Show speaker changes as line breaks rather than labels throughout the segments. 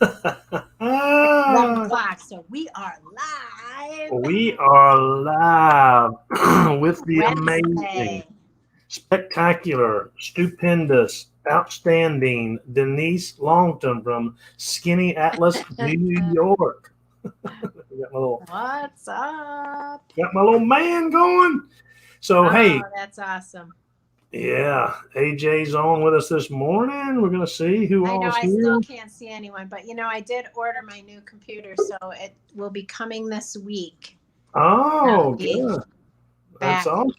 11 o'clock, so we are live.
We are live with the amazing,
Wednesday.
spectacular, stupendous, outstanding Denise Longton from Skinny Atlas, New York.
What's up?
Got my little man going. So, hey,
That's awesome.
yeah, AJ's on with us this morning. We're going to see who
I know
all's
I
here.
still can't see anyone, but I did order my new computer, so it will be coming this week.
Oh, good. That's awesome.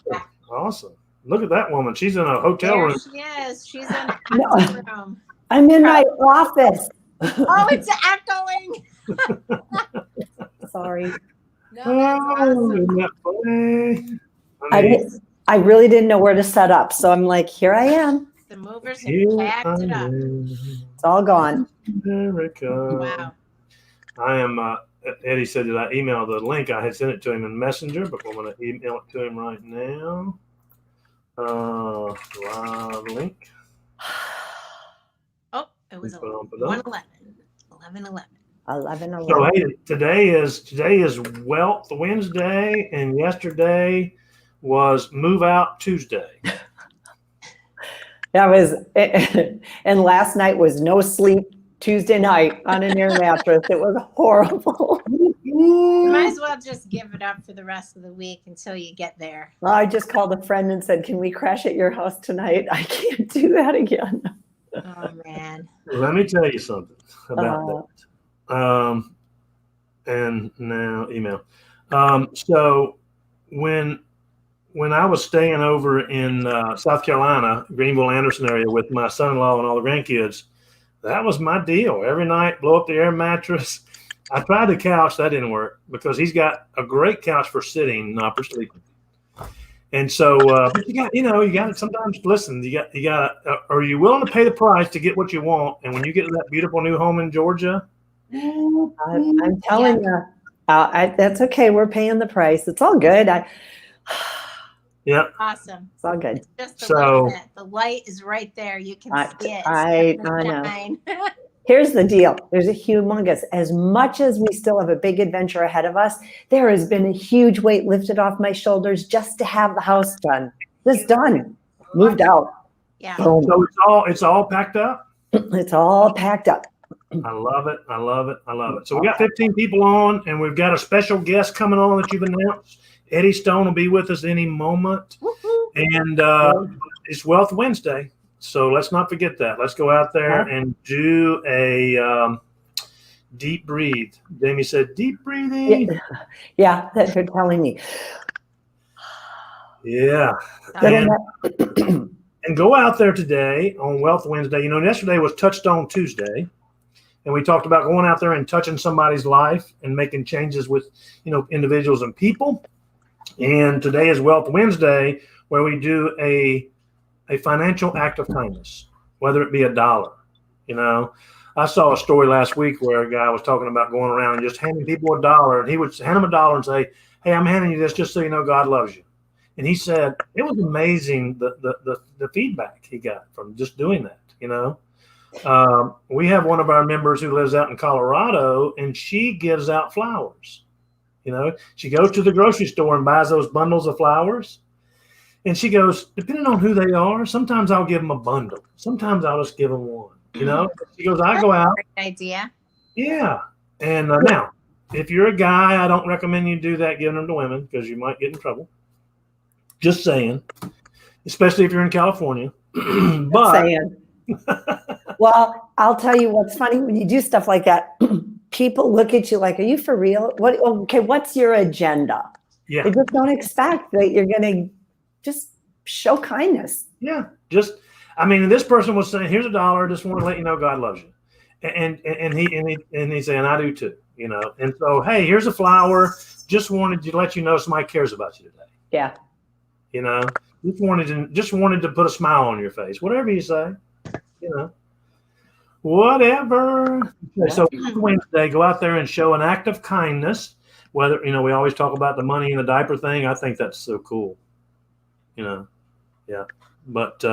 Awesome. Look at that woman. She's in a hotel room.
She is. She's in a hotel room.
I'm in my office.
Oh, it's echoing.
Sorry.
No, that's awesome.
Isn't that funny?
I really didn't know where to set up, so I'm like, here I am.
The movers have packed it up.
It's all gone.
America.
Wow.
I am. Eddie said that I emailed the link. I had sent it to him in Messenger, but I'm going to email it to him right now. Live link.
Oh, it was 1:11. 11:11.
So hey, today is Wealth Wednesday, and yesterday was Move Out Tuesday.
That was, and last night was no sleep Tuesday night on an air mattress. It was horrible.
You might as well just give it up for the rest of the week until you get there.
Well, I just called a friend and said, can we crash at your house tonight? I can't do that again.
Oh, man.
Let me tell you something about that. And now email. So when I was staying over in South Carolina, Greenville, Anderson area with my son-in-law and all the grandkids, that was my deal. Every night, blow up the air mattress. I tried the couch. That didn't work because he's got a great couch for sitting, not for sleeping. And so, but you got to sometimes listen. You got. Are you willing to pay the price to get what you want? And when you get to that beautiful new home in Georgia,
I'm telling you, that's okay. We're paying the price. It's all good.
Yeah.
Awesome.
It's all good.
It's just the light is right there. You can see it.
I know. Here's the deal. There's a humongous, as much as we still have a big adventure ahead of us, there has been a huge weight lifted off my shoulders just to have the house done. Just done. Moved out.
Yeah.
So it's all packed up?
It's all packed up.
I love it. I love it. I love it. So we got 15 people on, and we've got a special guest coming on that you've announced. Eddie Stone will be with us any moment.
Woo-hoo.
And it's Wealth Wednesday. So let's not forget that. Let's go out there and do a deep breathe. Jamie said, deep breathing.
Yeah, that you're telling me.
Yeah. And go out there today on Wealth Wednesday. Yesterday was Touchstone Tuesday. And we talked about going out there and touching somebody's life and making changes with, individuals and people. And today is Wealth Wednesday, where we do a financial act of kindness, whether it be $1. I saw a story last week where a guy was talking about going around and just handing people $1, and he would hand them $1 and say, "Hey, I'm handing you this just so you know God loves you." And he said it was amazing the feedback he got from just doing that. We have one of our members who lives out in Colorado, and she gives out flowers. She goes to the grocery store and buys those bundles of flowers. And she goes, depending on who they are, sometimes I'll give them a bundle. Sometimes I'll just give them one. She goes, I go out.
Great idea.
Yeah. And now, if you're a guy, I don't recommend you do that giving them to women because you might get in trouble. Just saying. Especially if you're in California.
Well, I'll tell you what's funny. When you do stuff like that, people look at you like, are you for real? What's your agenda?
Yeah.
They just don't expect that you're going to just show kindness.
Yeah. This person was saying, here's $1. Just want to let you know God loves you. And he's saying, I do too, And so, hey, here's a flower. Just wanted to let you know somebody cares about you today.
Yeah.
Just wanted to put a smile on your face. Whatever you say, Whatever. So Wednesday, go out there and show an act of kindness. Whether, we always talk about the money in the diaper thing. I think that's so cool. Yeah. But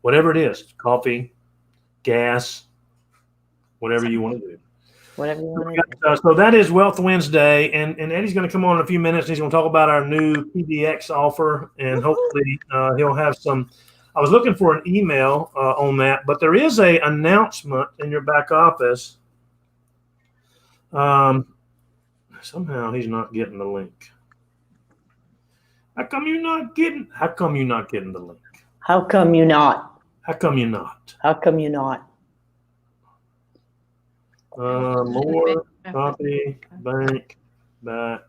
whatever it is, coffee, gas, whatever you want to do.
Whatever you want to do.
So that is Wealth Wednesday, and Eddie's going to come on in a few minutes. And he's going to talk about our new PBX offer, and hopefully he'll have some. I was looking for an email on that, but there is a announcement in your back office. Somehow he's not getting the link. How come you're not getting the link?
How come you not?
How come you're not?
How come you not?
More, copy, bank, back.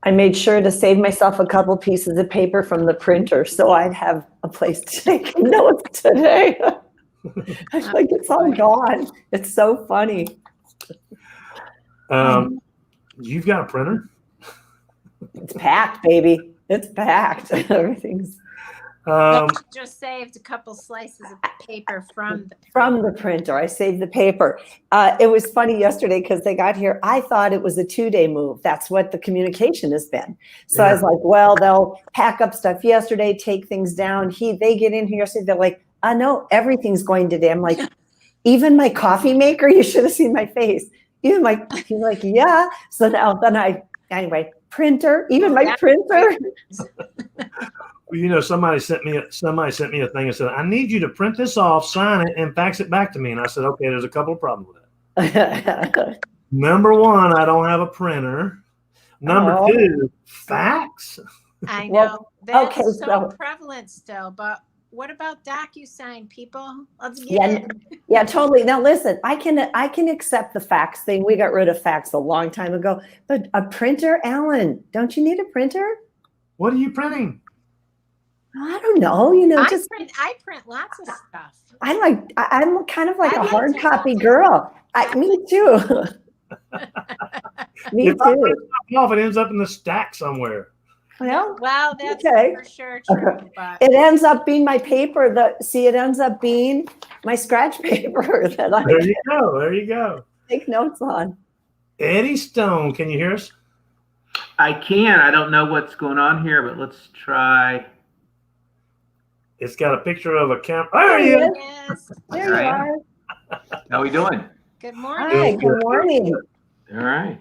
I made sure to save myself a couple pieces of paper from the printer so I'd have a place to take notes today. I'm like, it's all gone. It's so funny.
You've got a printer?
It's packed, baby. It's packed. Everything's
just saved a couple slices of paper from
the printer. I saved the paper. It was funny yesterday because they got here. I thought it was a 2-day move. That's what the communication has been. So I was like, well, they'll pack up stuff yesterday, take things down. They get in here yesterday. They're like, I know everything's going today. I'm like, even my coffee maker. You should have seen my face. He's like, yeah. So now anyway, printer. Even my printer.
Somebody sent me a thing and said, I need you to print this off, sign it, and fax it back to me. And I said, okay, there's a couple of problems with that. Number one, I don't have a printer. Number two, fax.
I know. That's
okay,
so prevalent still, but what about DocuSign, people? Let's get it.
Yeah, totally. Now listen, I can accept the fax thing. We got rid of fax a long time ago. But a printer, Alan, don't you need a printer?
What are you printing?
I don't know.
I print lots of stuff.
I'm kind of like a hard copy girl. Me too. Me too.
It ends up in the stack somewhere.
Well,
that's
okay.
For sure true. But
it ends up being my paper. It ends up being my scratch paper that I.
There you go.
Take notes on.
Eddie Stone, can you hear us?
I can. I don't know what's going on here, but let's try.
It's got a picture of a camera. There he is.
Yes.
There you are.
How are we doing?
Good morning.
Hi, good morning.
All right.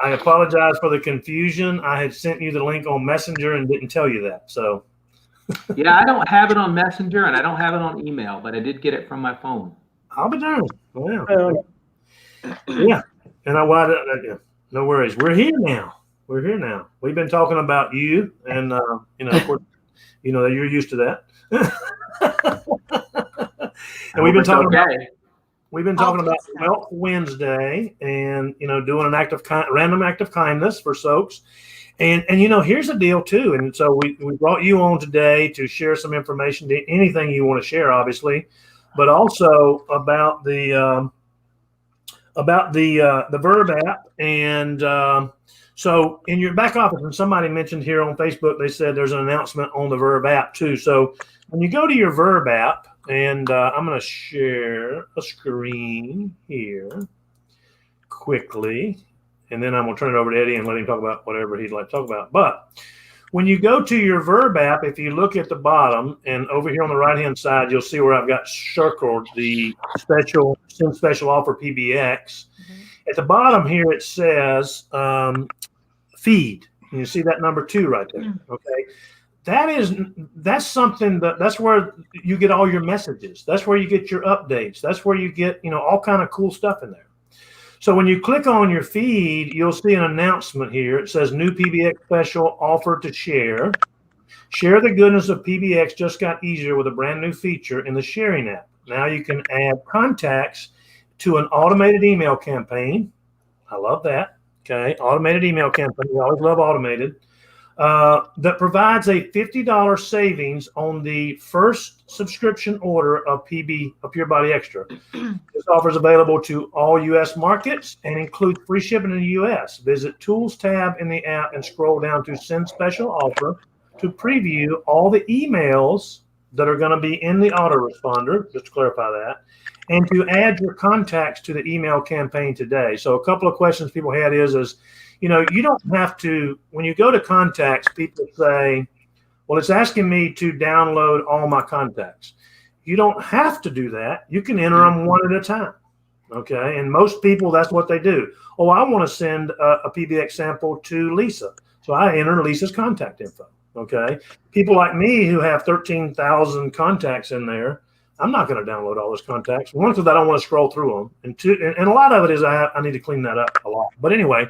I apologize for the confusion. I had sent you the link on Messenger and didn't tell you that. So,
yeah, I don't have it on Messenger and I don't have it on email, but I did get it from my phone.
I'll be darned. Wow. Yeah. And no worries. We're here now. We've been talking about you, and of course, you're used to that. And we've been talking about Wealth Wednesday, and doing an random act of kindness for folks, and here's the deal too. And so we brought you on today to share some information, anything you want to share, obviously, but also about the Verb App. And so in your back office, and somebody mentioned here on Facebook, they said there's an announcement on the Verb App too. So when you go to your Verb App, and I'm going to share a screen here quickly, and then I'm going to turn it over to Eddie and let him talk about whatever he'd like to talk about. But when you go to your Verb App, if you look at the bottom and over here on the right-hand side, you'll see where I've got circled the special offer PBX. At the bottom here, it says feed. And you see that number 2 right there. Okay. That's something that's where you get all your messages. That's where you get your updates. That's where you get, all kind of cool stuff in there. So when you click on your feed, you'll see an announcement here. It says new PBX special offer to share. Share the goodness of PBX just got easier with a brand new feature in the sharing app. Now you can add contacts to an automated email campaign. I love that. Okay. Automated email campaign. We always love automated. That provides a $50 savings on the first subscription order of Pure Body Extra. This offer is available to all U.S. markets and includes free shipping in the U.S. Visit Tools tab in the app and scroll down to Send Special Offer to preview all the emails that are going to be in the autoresponder, just to clarify that, and to add your contacts to the email campaign today. So a couple of questions people had is you don't have to, when you go to contacts, people say, well, it's asking me to download all my contacts. You don't have to do that. You can enter them one at a time. Okay. And most people, that's what they do. Oh, I want to send a PBX sample to Lisa. So I enter Lisa's contact info. Okay. People like me who have 13,000 contacts in there, I'm not going to download all those contacts. One, because I don't want to scroll through them. And two, and a lot of it is I need to clean that up a lot. But anyway,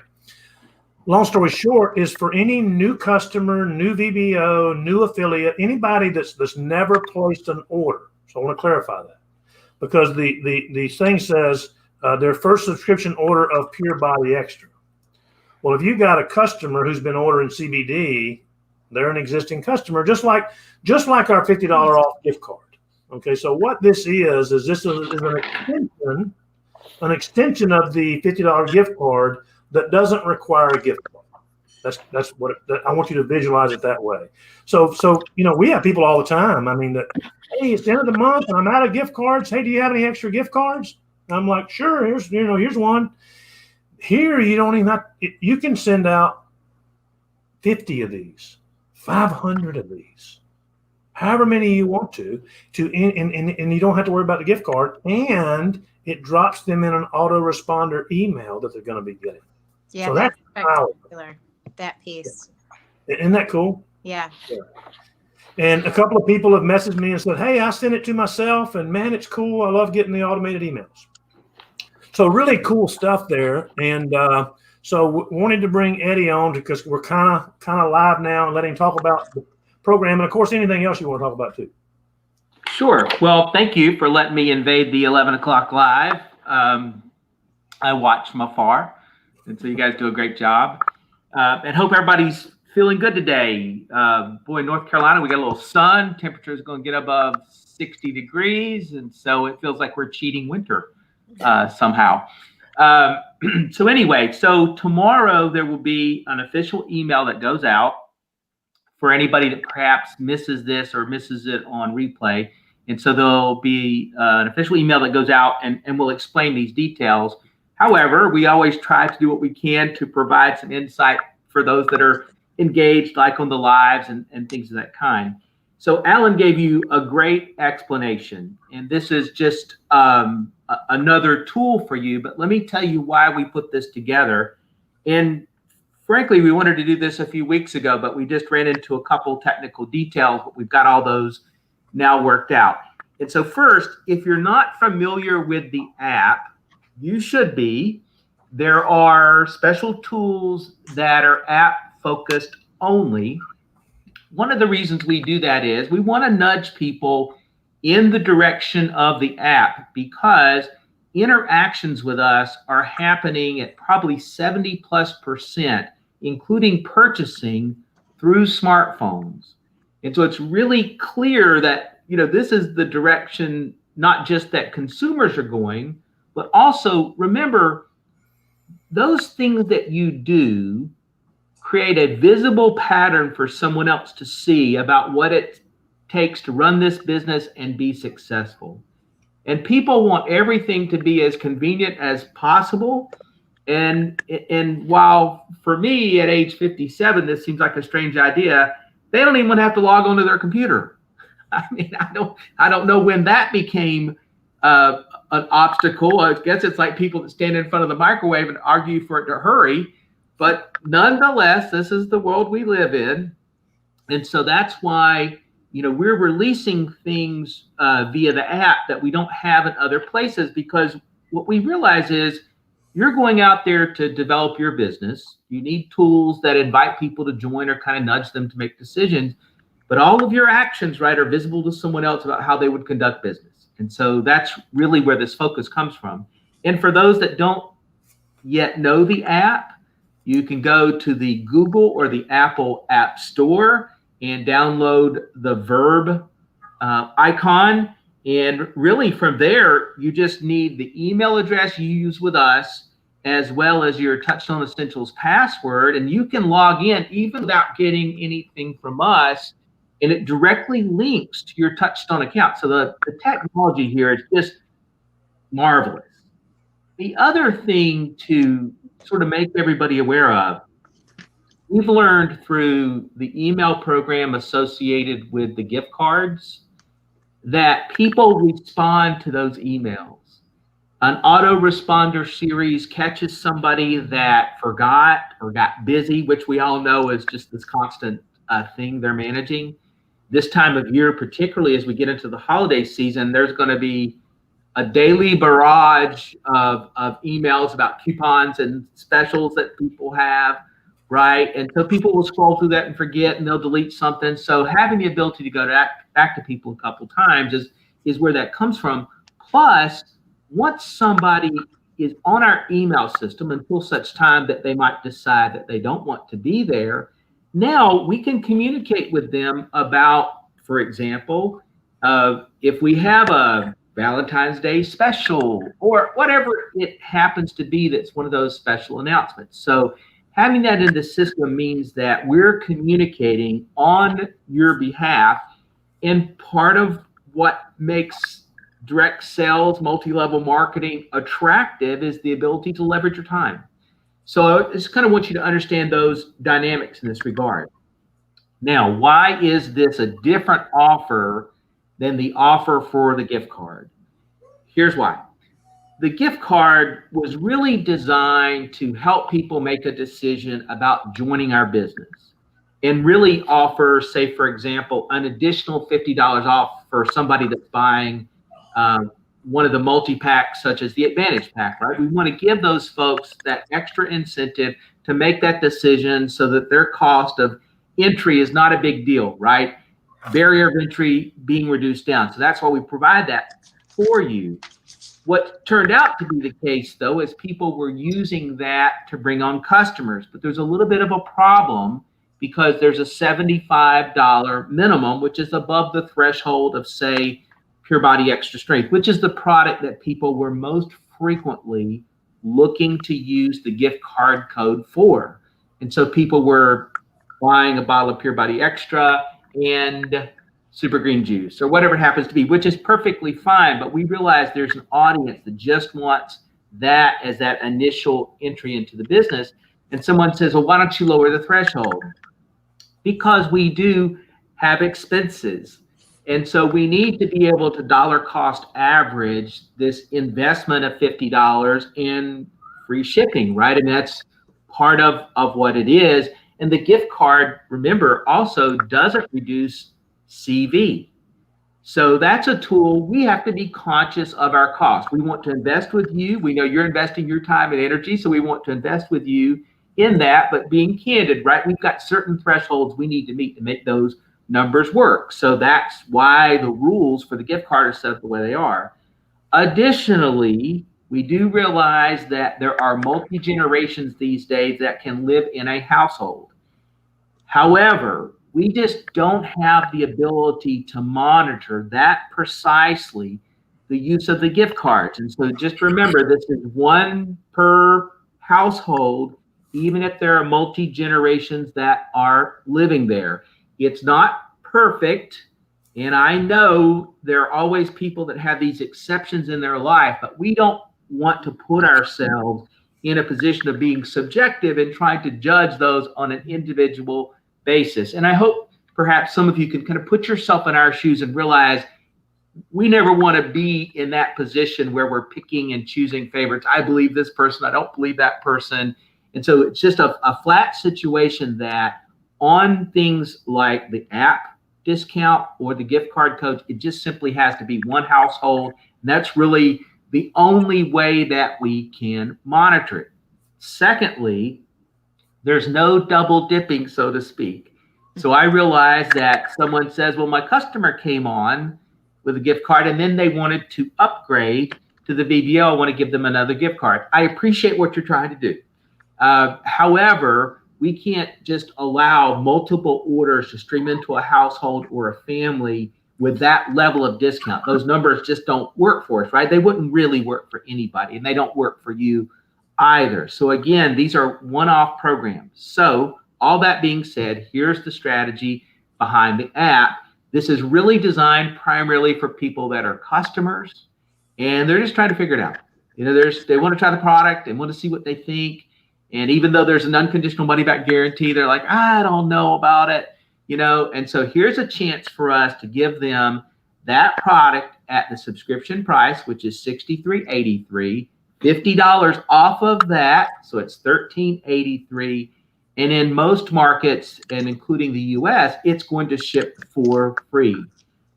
long story short is for any new customer, new VBO, new affiliate, anybody that's never placed an order. So I want to clarify that. Because the thing says their first subscription order of Pure Body Extra. Well, if you've got a customer who's been ordering CBD, they're an existing customer, just like our $50 off gift card. Okay, so what this is this is an extension of the $50 gift card that doesn't require a gift card. That's what I want you to visualize it that way. So we have people all the time. I mean, hey, it's the end of the month and I'm out of gift cards. Hey, do you have any extra gift cards? And I'm like, sure. Here's one. Here, you don't even have. You can send out 50 of these, 500 of these, however many you want to, and you don't have to worry about the gift card. And it drops them in an autoresponder email that they're going to be getting.
Yeah,
so that's powerful.
That piece.
Isn't that cool?
Yeah.
And a couple of people have messaged me and said, hey, I sent it to myself and man, it's cool. I love getting the automated emails. So really cool stuff there. And so wanted to bring Eddie on because we're kind of live now and let him talk about the program. And of course, anything else you want to talk about too.
Sure. Well, thank you for letting me invade the 11 o'clock live. I watch from afar. And so you guys do a great job. And hope everybody's feeling good today. Boy, North Carolina, we got a little sun. Temperature is going to get above 60 degrees. And so it feels like we're cheating winter somehow. So anyway, so tomorrow there will be an official email that goes out for anybody that perhaps misses this or misses it on replay. And so there'll be an official email that goes out and we'll explain these details. However, we always try to do what we can to provide some insight for those that are engaged, like on the lives and things of that kind. So Alan gave you a great explanation, and this is just another tool for you. But let me tell you why we put this together. And frankly, we wanted to do this a few weeks ago, but we just ran into a couple technical details, but we've got all those now worked out. And so first, if you're not familiar with the app, you should be. There are special tools that are app focused only. One of the reasons we do that is we want to nudge people in the direction of the app because interactions with us are happening at probably 70+%, including purchasing through smartphones. And so it's really clear that, this is the direction, not just that consumers are going, but also remember those things that you do create a visible pattern for someone else to see about what it takes to run this business and be successful. And people want everything to be as convenient as possible. And while for me at age 57, this seems like a strange idea, they don't even have to log onto their computer. I mean, I don't know when that became an obstacle. I guess it's like people that stand in front of the microwave and argue for it to hurry. But nonetheless, this is the world we live in. And so that's why, we're releasing things via the app that we don't have in other places, because what we realize is you're going out there to develop your business. You need tools that invite people to join or kind of nudge them to make decisions. But all of your actions, right, are visible to someone else about how they would conduct business. And so that's really where this focus comes from. And for those that don't yet know the app, you can go to the Google or the Apple App Store and download the Verb icon. And really from there, you just need the email address you use with us, as well as your Touchstone Essentials password. And you can log in even without getting anything from us. And it directly links to your Touchstone account. So the technology here is just marvelous. The other thing to sort of make everybody aware of, we've learned through the email program associated with the gift cards that people respond to those emails. An autoresponder series catches somebody that forgot or got busy, which we all know is just this constant thing they're managing. This time of year, particularly as we get into the holiday season, there's going to be a daily barrage of emails about coupons and specials that people have, right? And so people will scroll through that and forget, and they'll delete something. So having the ability to go back to people a couple times is where that comes from. Plus, once somebody is on our email system until such time that they might decide that they don't want to be there, now we can communicate with them about, for example, if we have a Valentine's Day special or whatever it happens to be that's one of those special announcements. So having that in the system means that we're communicating on your behalf, and part of what makes direct sales, multi-level marketing attractive is the ability to leverage your time. So I just kind of want you to understand those dynamics in this regard. Now, why is this a different offer than the offer for the gift card? Here's why. The gift card was really designed to help people make a decision about joining our business and really offer, say, for example, an additional $50 off for somebody that's buying one of the multi-packs, such as the Advantage Pack, right? We want to give those folks that extra incentive to make that decision so that their cost of entry is not a big deal, right? Barrier of entry being reduced down. So that's why we provide that for you. What turned out to be the case, though, is people were using that to bring on customers. But there's a little bit of a problem because there's a $75 minimum, which is above the threshold of, say, Pure Body Extra Strength, which is the product that people were most frequently looking to use the gift card code for. And so people were buying a bottle of Pure Body Extra and Super Green Juice or whatever it happens to be, which is perfectly fine. But we realize there's an audience that just wants that as that initial entry into the business. And someone says, well, why don't you lower the threshold? Because we do have expenses. And so we need to be able to dollar cost average this investment of $50 in free shipping, right? And that's part of what it is. And the gift card, remember, also doesn't reduce CV. So that's a tool. We have to be conscious of our cost. We want to invest with you. We know you're investing your time and energy, so we want to invest with you in that, but being candid, right? We've got certain thresholds we need to meet to make those numbers work. So that's why the rules for the gift card are set up the way they are. Additionally, we do realize that there are multi-generations these days that can live in a household. However, we just don't have the ability to monitor that precisely the use of the gift cards. And so just remember, this is one per household, even if there are multi-generations that are living there. It's not perfect. And I know there are always people that have these exceptions in their life, but we don't want to put ourselves in a position of being subjective and trying to judge those on an individual basis. And I hope perhaps some of you can kind of put yourself in our shoes and realize we never want to be in that position where we're picking and choosing favorites. I believe this person, I don't believe that person. And so it's just a flat situation that on things like the app discount or the gift card codes, it just simply has to be one household. And that's really the only way that we can monitor it. Secondly, there's no double dipping, so to speak. So I realize that someone says, well, my customer came on with a gift card and then they wanted to upgrade to the VBO. I want to give them another gift card. I appreciate what you're trying to do. However, we can't just allow multiple orders to stream into a household or a family with that level of discount. Those numbers just don't work for us, right? They wouldn't really work for anybody, and they don't work for you either. So again, these are one-off programs. So all that being said, here's the strategy behind the app. This is really designed primarily for people that are customers, and they're just trying to figure it out. You know, they want to try the product and want to see what they think. And even though there's an unconditional money back guarantee, they're like, I don't know about it, you know. And so here's a chance for us to give them that product at the subscription price, which is $63.83, $50 off of that, so it's $13.83. And in most markets, and including the US, it's going to ship for free.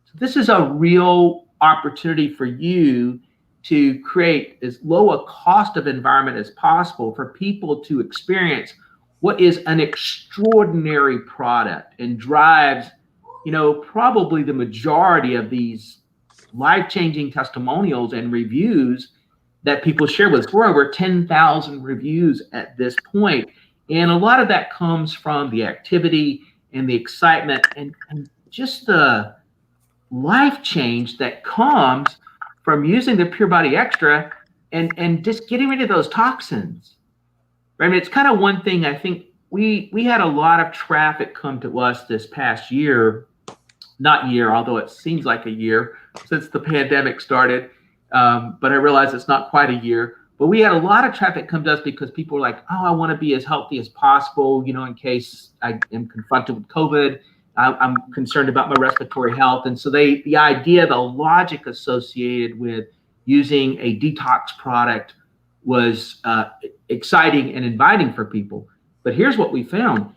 So this is a real opportunity for you to create as low a cost of environment as possible for people to experience what is an extraordinary product and drives, probably the majority of these life-changing testimonials and reviews that people share with us. We're over 10,000 reviews at this point. And a lot of that comes from the activity and the excitement and just the life change that comes from using the Pure Body Extra and just getting rid of those toxins. I mean, it's kind of one thing. I think we had a lot of traffic come to us this past year, although it seems like a year since the pandemic started. But I realize it's not quite a year. But we had a lot of traffic come to us because people were like, oh, I want to be as healthy as possible, in case I am confronted with COVID. I'm concerned about my respiratory health. And so the logic associated with using a detox product was exciting and inviting for people. But here's what we found.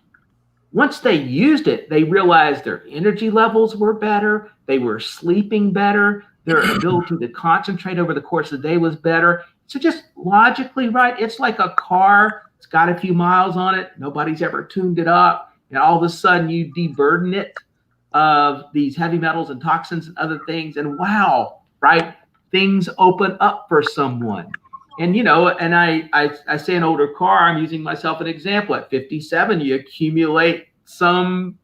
Once they used it, they realized their energy levels were better. They were sleeping better. Their ability to concentrate over the course of the day was better. So just logically, right? It's like a car. It's got a few miles on it. Nobody's ever tuned it up. And all of a sudden you deburden it of these heavy metals and toxins and other things. And wow, right? Things open up for someone. And, and I say an older car, I'm using myself an example. At 57, you accumulate some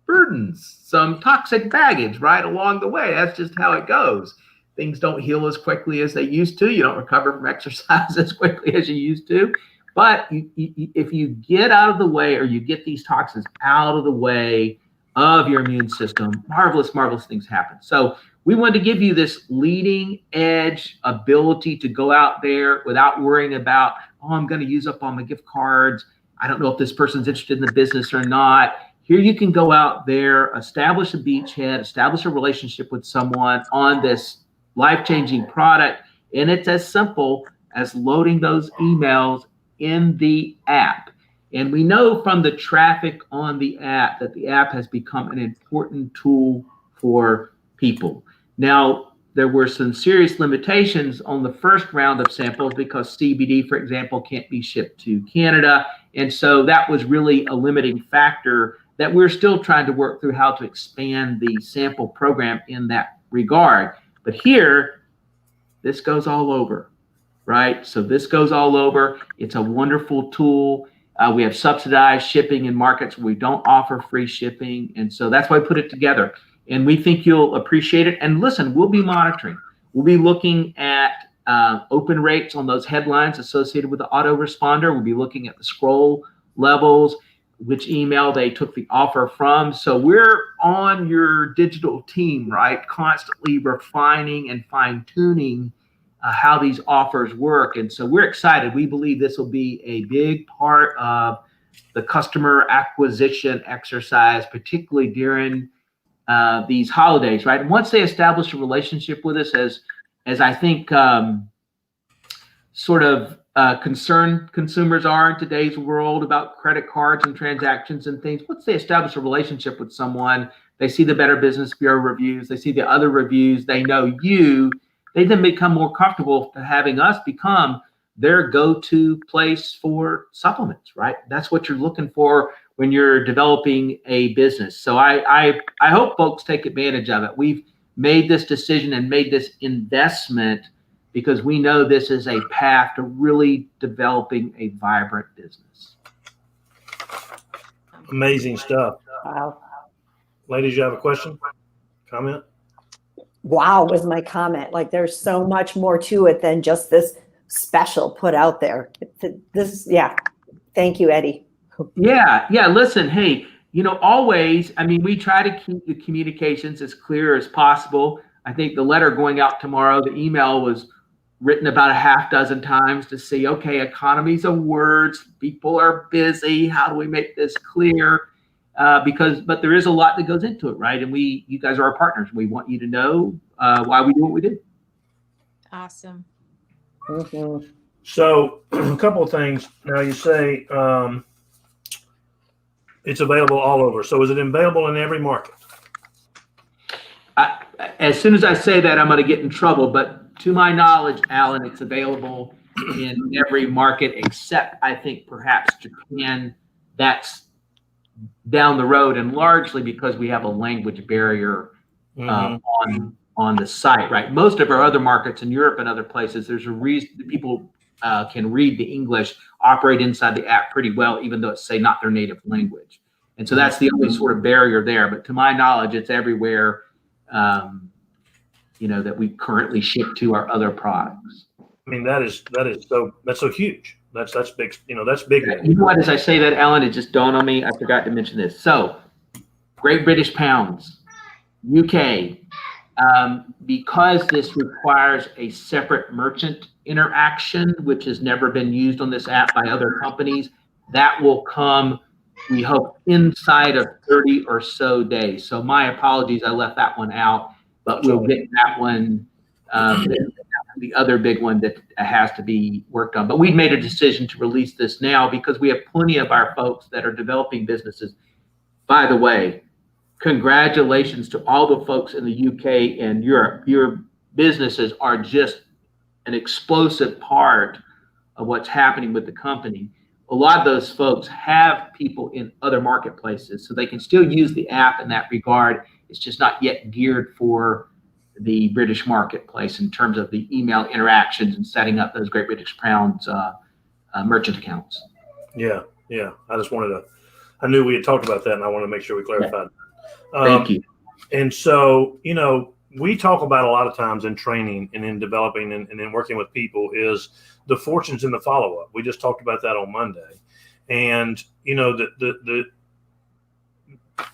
burdens, some toxic baggage right along the way. That's just how it goes. Things don't heal as quickly as they used to. You don't recover from exercise as quickly as you used to. But if you get out of the way, or you get these toxins out of the way of your immune system, marvelous things happen. So we wanted to give you this leading edge ability to go out there without worrying about, I'm going to use up all my gift cards. I don't know if this person's interested in the business or not. Here you can go out there, establish a beachhead, establish a relationship with someone on this life-changing product. And it's as simple as loading those emails in the app. And we know from the traffic on the app that the app has become an important tool for people. Now, there were some serious limitations on the first round of samples because CBD, for example, can't be shipped to Canada. And so that was really a limiting factor that we're still trying to work through how to expand the sample program in that regard. But here, this goes all over, right? So this goes all over. It's a wonderful tool. We have subsidized shipping in markets where we don't offer free shipping. And so that's why I put it together. And we think you'll appreciate it. And listen, we'll be monitoring. We'll be looking at open rates on those headlines associated with the autoresponder. We'll be looking at the scroll levels, which email they took the offer from. So we're on your digital team, right? Constantly refining and fine-tuning how these offers work. And so we're excited. We believe this will be a big part of the customer acquisition exercise, particularly during these holidays, right? And once they establish a relationship with us, as I think concerned consumers are in today's world about credit cards and transactions and things, once they establish a relationship with someone, they see the Better Business Bureau reviews, they see the other reviews, they know you, they then become more comfortable having us become their go-to place for supplements, right? That's what you're looking for when you're developing a business. So I hope folks take advantage of it. We've made this decision and made this investment because we know this is a path to really developing a vibrant business.
Amazing stuff.
Wow.
Ladies, you have a question? Comment?
Wow was my comment. Like there's so much more to it than just this special put out there. Thank you, Eddie.
Yeah. Listen, hey, always, we try to keep the communications as clear as possible. I think the letter going out tomorrow, the email was written about a half dozen times to see, okay, economies of words, people are busy. How do we make this clear? But there is a lot that goes into it, right? And you guys are our partners. We want you to know why we do what we do.
Awesome.
Mhm.
So a couple of things. Now you say it's available all over. So is it available in every market?
As soon as I say that, I'm going to get in trouble. But to my knowledge, Alan, it's available in every market except, I think, perhaps Japan. That's down the road, and largely because we have a language barrier on the site, right? Most of our other markets in Europe and other places, there's a reason that people can read the English, operate inside the app pretty well, even though it's, say, not their native language. And so that's the only sort of barrier there. But to my knowledge, it's everywhere, that we currently ship to our other products.
I mean, that's so huge. That's big. That's big.
You know what? As I say that, Alan, it just dawned on me. I forgot to mention this. So, Great British Pounds, UK, because this requires a separate merchant interaction, which has never been used on this app by other companies, that will come, we hope, inside of 30 or so days. So my apologies, I left that one out, but we'll get that one, the other big one that has to be worked on. But we've made a decision to release this now because we have plenty of our folks that are developing businesses. By the way, congratulations to all the folks in the UK and Europe. Your businesses are just an explosive part of what's happening with the company. A lot of those folks have people in other marketplaces, so they can still use the app in that regard. It's just not yet geared for the British marketplace in terms of the email interactions and setting up those Great British Pounds merchant accounts.
Yeah. I just I knew we had talked about that, and I wanted to make sure we clarified.
Thank you.
And so, we talk about a lot of times in training and in developing and in working with people is the fortunes in the follow-up. We just talked about that on Monday. And,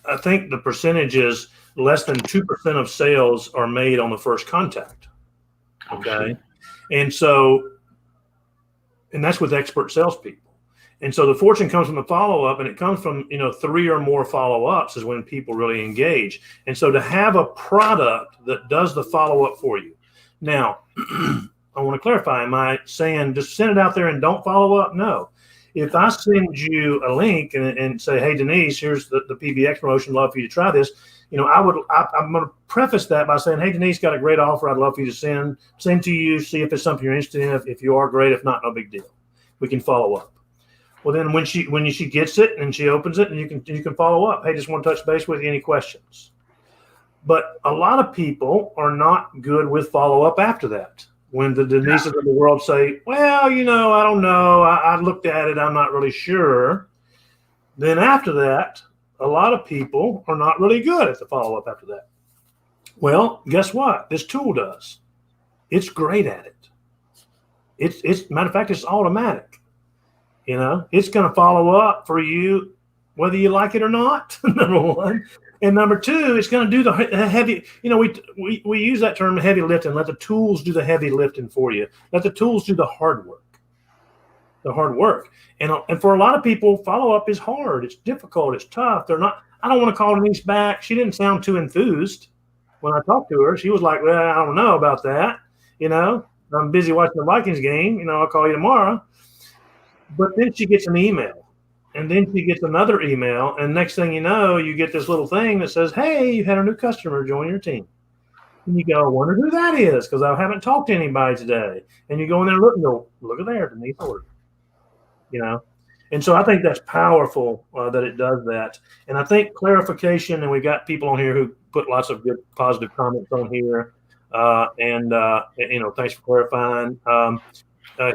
I think the percentage is less than 2% of sales are made on the first contact. Okay. And so, and that's with expert salespeople. And so the fortune comes from the follow-up, and it comes from, 3 or more follow-ups is when people really engage. And so to have a product that does the follow-up for you. Now, I want to clarify, am I saying just send it out there and don't follow up? No. If I send you a link and say, hey, Denise, here's the PBX promotion, love for you to try this, I'm going to preface that by saying, hey, Denise, got a great offer. I'd love for you to send to you, see if it's something you're interested in. If you are, great. If not, no big deal. We can follow up. Well, then when she gets it and she opens it, and you can follow up. Hey, just want to touch base with you. Any questions? But a lot of people are not good with follow up after that. When the Denises of the world say, well, I don't know. I looked at it. I'm not really sure. Then after that, a lot of people are not really good at the follow up after that. Well, guess what? This tool does. It's great at it. It's matter of fact, it's automatic. It's going to follow up for you, whether you like it or not, number one. And number two, it's going to do the heavy, we use that term heavy lifting. Let the tools do the heavy lifting for you. Let the tools do the hard work. And for a lot of people, follow-up is hard. It's difficult. It's tough. I don't want to call Denise back. She didn't sound too enthused when I talked to her. She was like, well, I don't know about that. I'm busy watching the Vikings game. I'll call you tomorrow. But then she gets an email, and then she gets another email, and next thing you know, you get this little thing that says, hey, you had a new customer join your team. And you go, I wonder who that is, because I haven't talked to anybody today. And you go in there and look at there, Denise order. And so I think that's powerful that it does that. And I think clarification, and we've got people on here who put lots of good positive comments on here. Thanks for clarifying.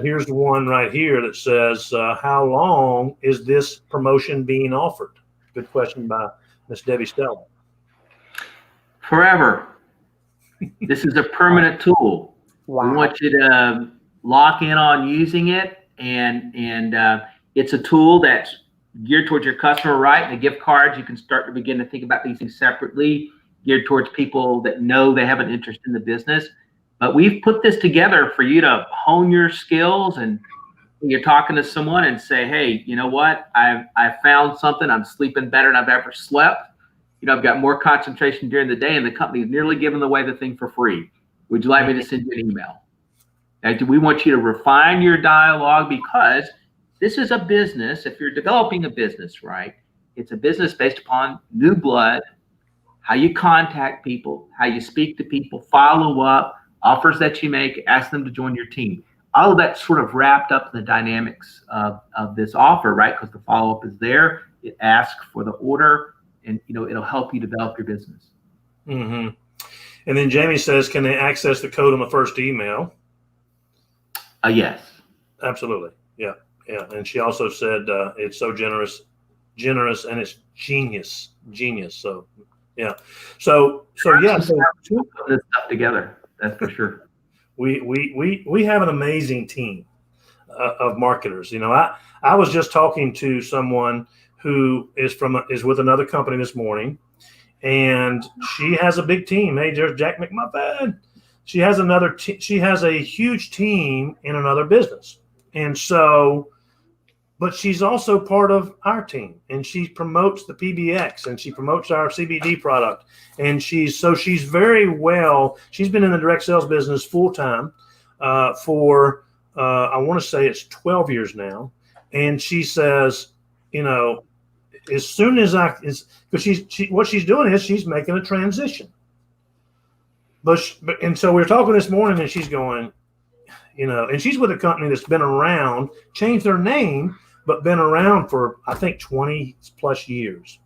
Here's the one right here that says, how long is this promotion being offered? Good question by Miss Debbie Stella.
Forever. This is a permanent tool.
Wow.
We want you to lock in on using it, and it's a tool that's geared towards your customer, right? The gift cards, you can start to begin to think about these things separately, geared towards people that know they have an interest in the business. But we've put this together for you to hone your skills, and you're talking to someone and say, hey, you know what? I found something. I'm sleeping better than I've ever slept. I've got more concentration during the day and the company's nearly giving away the thing for free. Would you like me to send you an email? And we want you to refine your dialogue, because this is a business. If you're developing a business, right, it's a business based upon new blood, how you contact people, how you speak to people, follow up, offers that you make, ask them to join your team. All of that's sort of wrapped up in the dynamics of this offer, right? Because the follow-up is there. It asks for the order, and it'll help you develop your business.
Mm-hmm. And then Jamie says, can they access the code on the first email?
Yes.
Absolutely. Yeah. And she also said it's so generous, and it's genius. So yeah. So yeah. So
put this stuff together. That's for sure.
We have an amazing team of marketers. I was just talking to someone who is with another company this morning, and she has a big team. Hey, there's Jack McMuffin. She has she has a huge team in another business, and so, but she's also part of our team, and she promotes the PBX, and she promotes our CBD product, and she's very well. She's been in the direct sales business full time for I want to say it's 12 years now, and she says, as soon as because what she's doing is she's making a transition. And so we were talking this morning, and she's going, and she's with a company that's been around, changed their name, but been around for, I think, 20 plus years.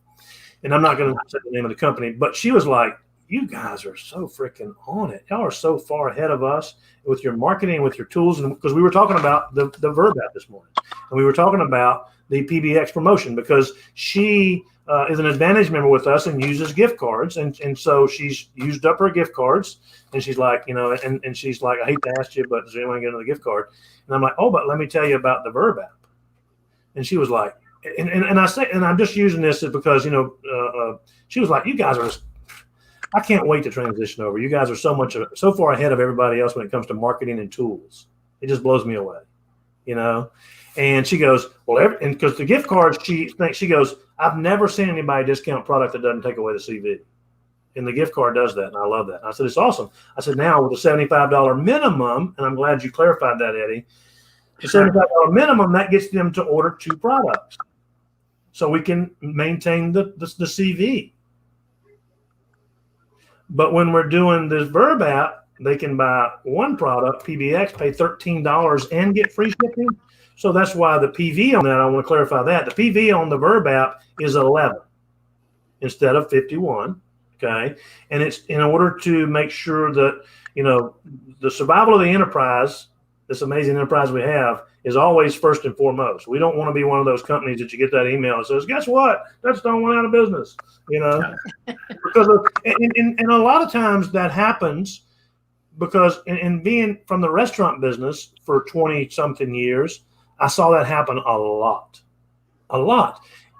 And I'm not going to say the name of the company, but she was like, you guys are so freaking on it. Y'all are so far ahead of us with your marketing, with your tools. And because we were talking about the Verb App this morning, and we were talking about the PBX promotion, because she is an Advantage member with us and uses gift cards. And so she's used up her gift cards, and she's like, and she's like, I hate to ask you, but does anyone get another gift card? And I'm like, oh, but let me tell you about the Verb App. And she was like, and I say, and I'm just using this because, she was like, you guys are, I can't wait to transition over. You guys are so far ahead of everybody else when it comes to marketing and tools. It just blows me away, And she goes, well, and because the gift cards, she goes, I've never seen anybody discount product that doesn't take away the CV. And the gift card does that, and I love that. And I said, it's awesome. I said, now with a $75 minimum, and I'm glad you clarified that, Eddie, the $75 minimum, that gets them to order 2 products. So we can maintain the CV. But when we're doing this Verb App, they can buy 1 product, PBX, pay $13 and get free shipping. So that's why the PV on that, I want to clarify that. The PV on the Verb App is 11 instead of 51. Okay. And it's in order to make sure that, the survival of the enterprise, this amazing enterprise we have, is always first and foremost. We don't want to be one of those companies that you get that email that says, guess what? Touchstone went out of business, because and a lot of times that happens because in being from the restaurant business for 20 something years, I saw that happen a lot.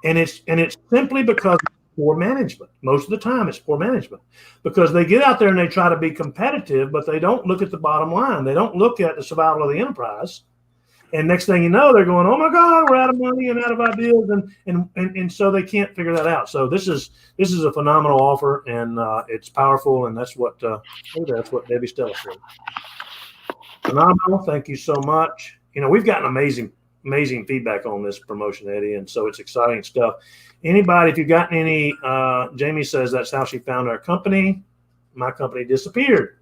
And it's simply because of poor management. Most of the time it's poor management, because they get out there and they try to be competitive, but they don't look at the bottom line. They don't look at the survival of the enterprise. And next thing you know, they're going, oh my God, we're out of money and out of ideas. And so they can't figure that out. So this is a phenomenal offer, and it's powerful. And that's what Debbie Stella said. Phenomenal. Thank you so much. We've gotten amazing feedback on this promotion, Eddie. And so it's exciting stuff. Anybody, if you've gotten any, Jamie says that's how she found our company. My company disappeared.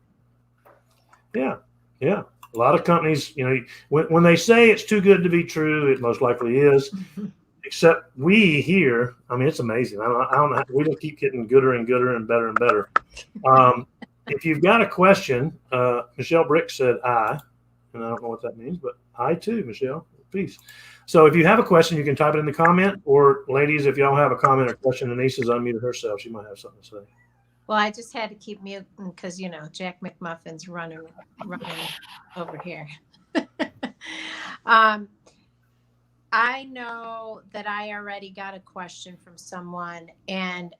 Yeah. A lot of companies, when they say it's too good to be true, it most likely is. Except we here, it's amazing. I don't know. We just keep getting gooder and gooder and better and better. If you've got a question, Michelle Brick said I, and I don't know what that means, but I too, Michelle. Peace. So if you have a question, you can type it in the comment, or ladies, if y'all have a comment or question, Denise has unmuted herself. She might have something to say.
Well, I just had to keep muting because, Jack McMuffin's running over here. I know that I already got a question from someone, and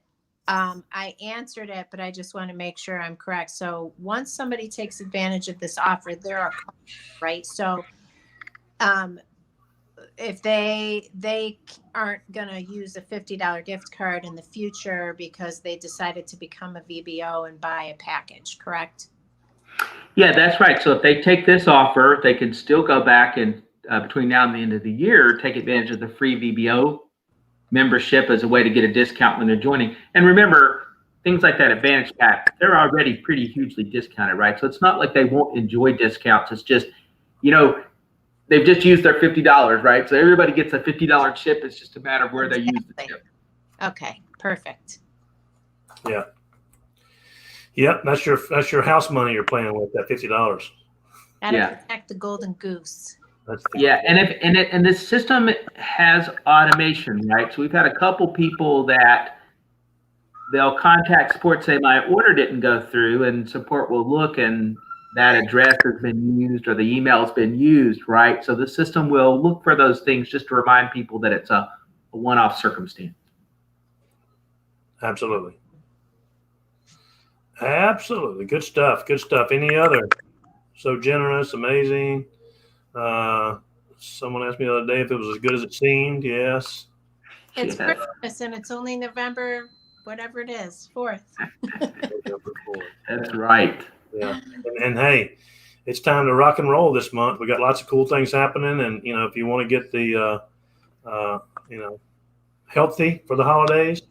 I answered it, but I just want to make sure I'm correct. So once somebody takes advantage of this offer, there are, right? So if they aren't going to use a $50 gift card in the future because they decided to become a VBO and buy a package, correct?
Yeah, that's right. So if they take this offer, they can still go back and between now and the end of the year, take advantage of the free VBO membership as a way to get a discount when they're joining. And remember, things like that Advantage Pack, they're already pretty hugely discounted, right? So it's not like they won't enjoy discounts. It's just, they've just used their $50, right? So everybody gets a $50 chip. It's just a matter of where they use the chip.
Okay, perfect.
Yeah. Yep, that's your house money you're playing with, that $50.
Gotta protect the golden goose.
Yeah, and this system has automation, right? So we've had a couple people that they'll contact support, say my order didn't go through, and support will look and that address has been used or the email has been used, right? So the system will look for those things just to remind people that it's a one-off circumstance.
Absolutely. Absolutely. Good stuff. Good stuff. Any other? So generous, amazing. Someone asked me the other day if it was as good as it seemed. Yes.
It's Christmas and it's only November, whatever it is, 4th.
That's right.
Yeah. And hey, it's time to rock and roll this month. We got lots of cool things happening. And, if you want to get the, healthy for the holidays,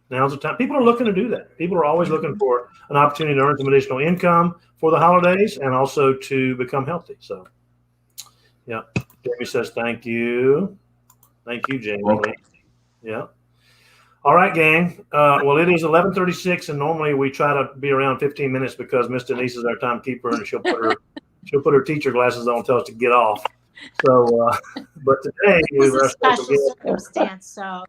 now's the time. People are looking to do that. People are always looking for an opportunity to earn some additional income for the holidays and also to become healthy. So, yeah. Jamie says, thank you. Thank you, Jamie.
Welcome.
Yeah. All right, gang. Well, it is 11:36, and normally we try to be around 15 minutes because Miss Denise is our timekeeper, and she'll put her teacher glasses on and tell us to get off. So, but today we were
a special circumstance, so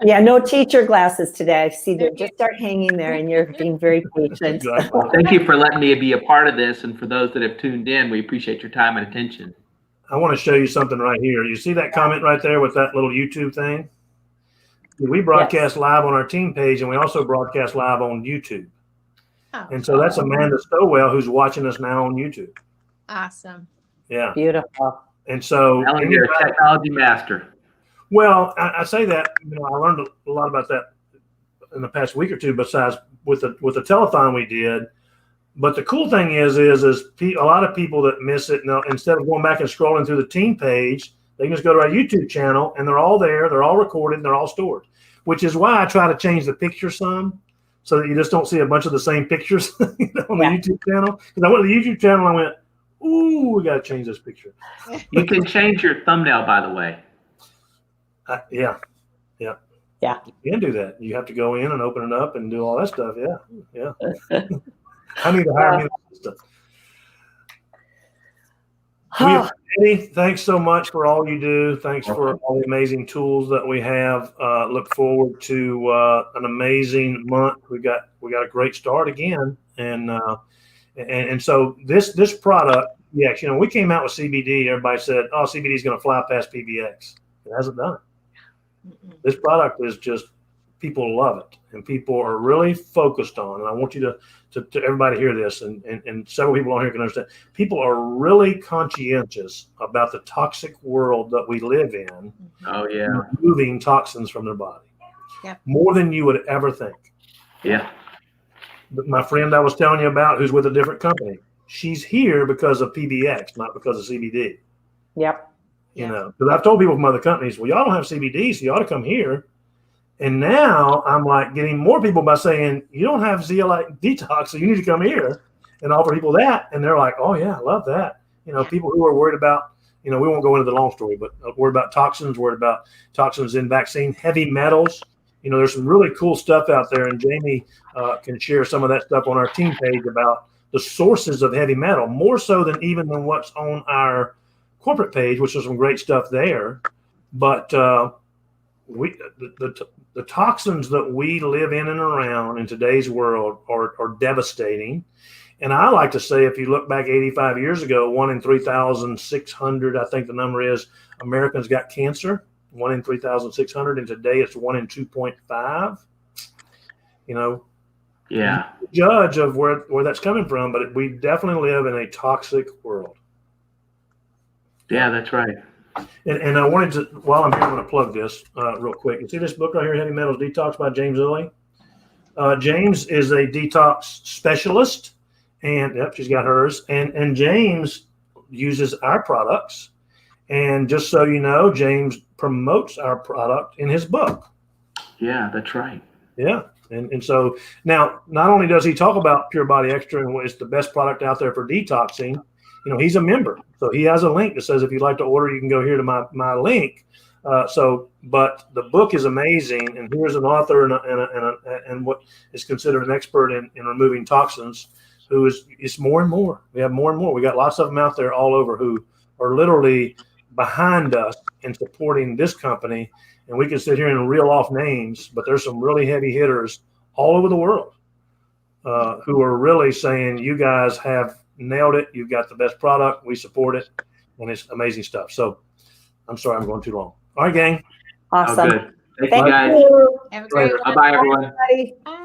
no teacher glasses today. I see them just start hanging there, and you're being very patient.
Well, thank you for letting me be a part of this, and for those that have tuned in, we appreciate your time and attention.
I want to show you something right here. You see that comment right there with that little YouTube thing? We broadcast live on our team page, and we also broadcast live on YouTube.
Oh,
and so that's Amanda Stowell who's watching us now on YouTube.
Awesome.
Yeah.
Beautiful.
And so
Alan, you're a technology master.
Well, I say that, I learned a lot about that in the past week or two, besides with the telethon we did. But the cool thing is a lot of people that miss it now, instead of going back and scrolling through the team page, they can just go to our YouTube channel and they're all there. They're all recorded. And they're all stored, which is why I try to change the picture some so that you just don't see a bunch of the same pictures on the YouTube channel. Because I went to the YouTube channel and I went, ooh, we got to change this picture.
You can change your thumbnail, by the way.
Yeah. You can do that. You have to go in and open it up and do all that stuff. Yeah. I need to hire me a system. Thanks so much for all you do. Thanks for all the amazing tools that we have. Look forward to an amazing month. We got a great start again, and so this product, yes, we came out with CBD. Everybody said, "Oh, CBD is going to fly past PBX." It hasn't done it. This product is just, people love it, and people are really focused on. And I want you to everybody hear this, and several people on here can understand. People are really conscientious about the toxic world that we live in.
Oh yeah,
removing toxins from their body.
Yep.
More than you would ever think.
Yeah.
My friend I was telling you about, who's with a different company, she's here because of PBX, not because of CBD.
Yep.
Because I've told people from other companies, well, y'all don't have CBD, so you ought to come here. And now I'm like getting more people by saying, you don't have zeolite detox, so you need to come here and offer people that. And they're like, oh yeah, I love that. People who are worried about, we won't go into the long story, but worried about toxins, worried about toxins in vaccine, heavy metals. There's some really cool stuff out there, and Jamie can share some of that stuff on our team page about the sources of heavy metal, more so than what's on our corporate page, which is some great stuff there. But the toxins that we live in and around in today's world are devastating. And I like to say, if you look back 85 years ago, 1 in 3,600, I think the number is, Americans got cancer. 1 in 3,600, and today it's 1 in 2.5.
Yeah.
Judge of where that's coming from, but we definitely live in a toxic world.
Yeah, that's right.
And I wanted to, while I'm here, I'm going to plug this real quick. You see this book right here, Heavy Metals Detox by James Lilly? James is a detox specialist, and yep, she's got hers. And James uses our products. And just so you know, James promotes our product in his book.
Yeah, that's right.
Yeah. And so now, not only does he talk about Pure Body Extra and it's the best product out there for detoxing, you know, he's a member. So he has a link that says if you'd like to order, you can go here to my link. But the book is amazing. And here's an author and what is considered an expert in removing toxins who is more and more. We have more and more. We got lots of them out there all over who are literally behind us in supporting this company. And we can sit here and reel off names, but there's some really heavy hitters all over the world who are really saying, you guys have nailed it. You've got the best product. We support it. And it's amazing stuff. So I'm sorry I'm going too long. All right, gang.
Awesome.
Oh, good. Thank
Thank
you, guys.
you.
Have a great one.
Bye-bye, everyone.
Everybody.
Bye.